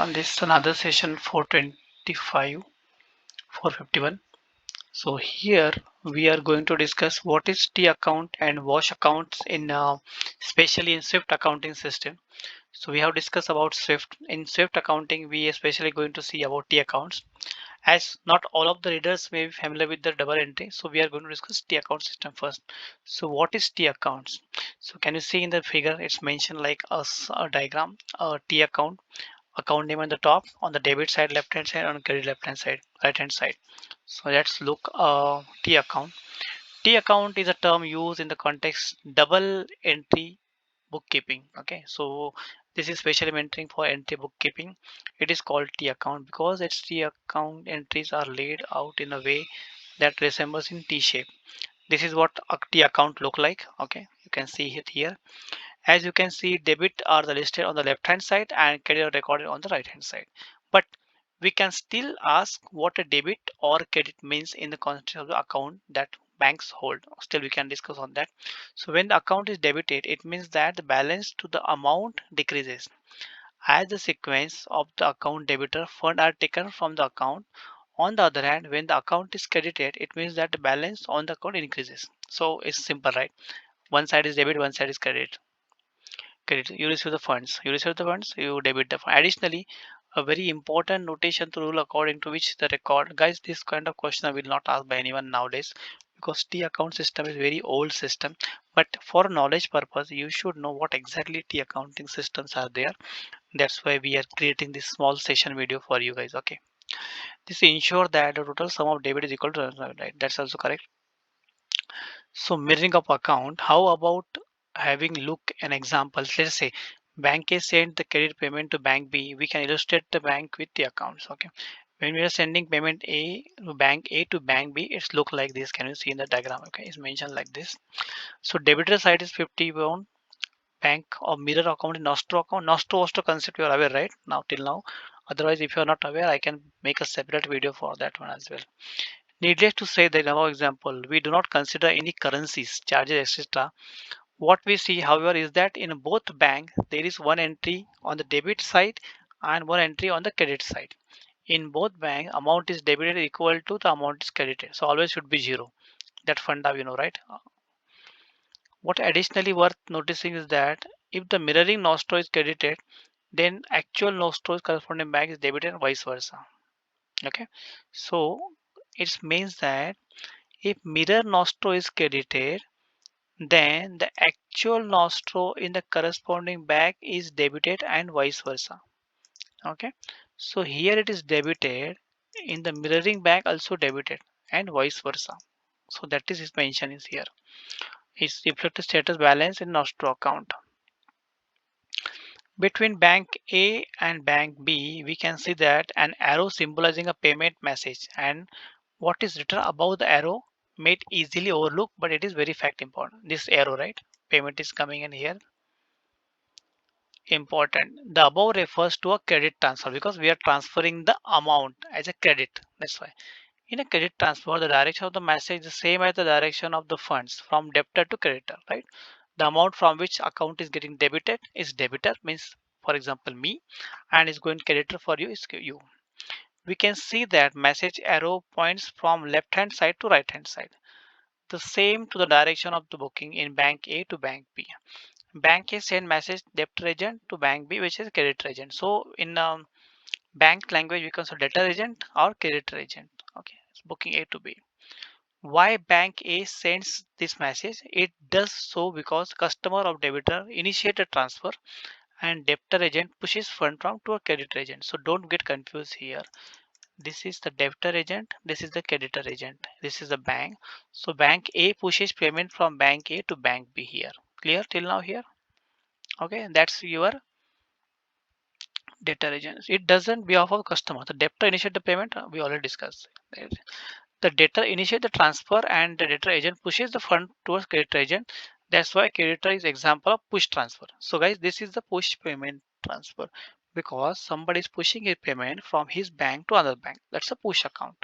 On this another session 425 451. So here we are going to discuss what is T account and wash accounts in especially in Swift accounting system. So we have discussed about Swift. In Swift accounting we especially going to see about T accounts, as not all of the readers may be familiar with the double entry. So we are going to discuss T account system first. So what is T accounts? So can you see in the figure it's mentioned like a diagram, a T account name on the top, on the debit side left hand side, on credit left hand side right hand side. So let's look T account. T account is a term used in the context double entry bookkeeping. Okay, so this is specially mentoring for entry bookkeeping. It is called T account because its T account entries are laid out in a way that resembles in T shape. This is what a T account look like. Okay, you can see it here. As you can see, debit are the listed on the left hand side and credit are recorded on the right hand side. But we can still ask what a debit or credit means in the context of the account that banks hold. Still we can discuss on that. So when the account is debited, it means that the balance to the amount decreases. As the sequence of the account debitor fund are taken from the account. On the other hand, when the account is credited, it means that the balance on the account increases. So it's simple, right? One side is debit, one side is credit. You receive the funds, you debit the fund. Additionally, a very important notation to rule according to which the record, guys, this kind of question I will not ask by anyone nowadays because T account system is very old system, but for knowledge purpose you should know what exactly T accounting systems are there. That's why we are creating this small session video for you guys. Okay, this ensure that the total sum of debit is equal to right. That's also correct. So mirroring of account, how about having look an example? Let's say bank A sent the credit payment to bank B. We can illustrate the bank with the accounts. Okay. When we are sending payment A to bank B, it's look like this. Can you see in the diagram? Okay, it's mentioned like this. So debitor side is 50 pound bank or mirror account in Nostro account. Nostro concept you are aware right now till now. Otherwise, if you are not aware, I can make a separate video for that one as well. Needless to say that in our example, we do not consider any currencies, charges, etc. What we see, however, is that in both bank there is one entry on the debit side and one entry on the credit side. In both bank, amount is debited equal to the amount is credited. So always should be zero. That funda, right? What additionally worth noticing is that if the mirroring nostro is credited, then actual nostro's corresponding bank is debited and vice versa. Okay, so it means that if mirror nostro is credited, then the actual nostro in the corresponding bank is debited and vice versa. Okay, so here it is debited, in the mirroring bank also debited and vice versa. So that is his mention is here. It's reflected status balance in nostro account. Between bank A and bank B, we can see that an arrow symbolizing a payment message, and what is written above the arrow may easily overlook, but it is very fact important. This arrow, right? Payment is coming in here. Important. The above refers to a credit transfer because we are transferring the amount as a credit. That's why. In a credit transfer, the direction of the message is the same as the direction of the funds from debtor to creditor, right? The amount from which account is getting debited is debitor, means for example me, and is going creditor for you is you. We can see that message arrow points from left hand side to right hand side. The same to the direction of the booking in bank A to bank B. Bank A send message debtor agent to bank B, which is creditor agent. So in bank language, we can say debtor agent or creditor agent. Okay, it's booking A to B. Why bank A sends this message? It does so because customer of debitor initiate a transfer and debtor agent pushes fund from to a creditor agent. So don't get confused here. This is the debtor agent, this is the creditor agent, this is the bank. So bank A pushes payment from bank A to bank B here. Clear till now here? Okay, that's your debtor agent. It doesn't behalf of customer. The debtor initiate the payment, we already discussed. The debtor initiate the transfer and the debtor agent pushes the fund towards creditor agent. That's why creditor is example of push transfer. So guys, this is the push payment transfer because somebody is pushing a payment from his bank to another bank. That's a push account.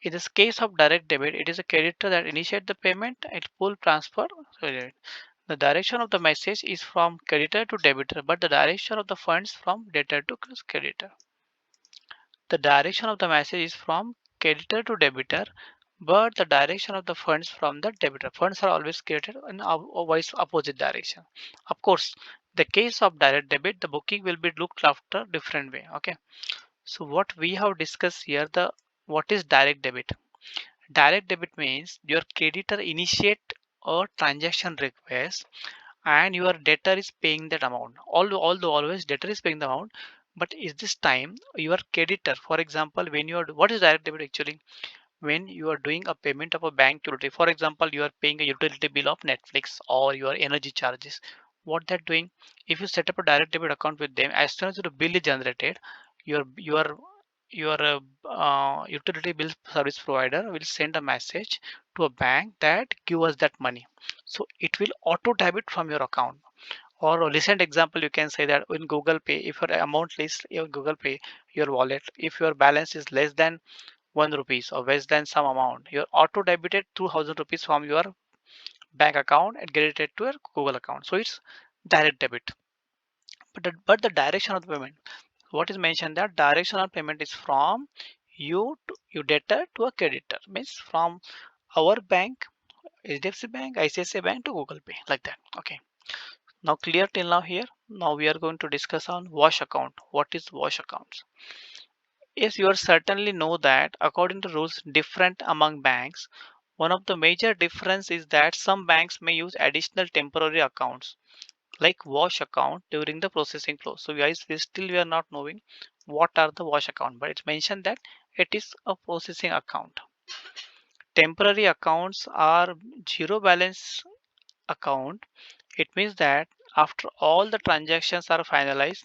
In this case of direct debit, it is a creditor that initiate the payment. It pull transfer. Sorry, The direction of the message is from creditor to debitor, but the direction of the funds from debtor to creditor. The direction of the message is from creditor to debitor, but the direction of the funds from the debitor. Funds are always created in always opposite direction. Of course, the case of direct debit, the booking will be looked after different way. Okay. So what we have discussed here, the what is direct debit? Direct debit means your creditor initiate a transaction request and your debtor is paying that amount. Although always debtor is paying the amount, but is this time your creditor, for example, when you are what is direct debit actually? When you are doing a payment of a bank utility, for example, you are paying a utility bill of Netflix or your energy charges. What they're doing, if you set up a direct debit account with them, as soon as the bill is generated, your utility bill service provider will send a message to a bank that give us that money. So it will auto debit from your account. Or a recent example, you can say that in Google Pay, if your amount list your Google Pay, your wallet, if your balance is less than 1 rupees or less than some amount, you're auto debited 2,000 rupees from your bank account and credited to your Google account. So it's direct debit. But the direction of the payment, what is mentioned that direction of payment is from you to you debtor to a creditor, means from our bank, HDFC Bank, ICICI Bank to Google Pay, like that. Okay. Now clear till now here. Now we are going to discuss on wash account. What is wash accounts? Yes, you are certainly know that according to rules different among banks. One of the major difference is that some banks may use additional temporary accounts like wash account during the processing flow. So guys, we are not knowing what are the wash account, but it's mentioned that it is a processing account. Temporary accounts are zero balance account. It means that after all the transactions are finalized,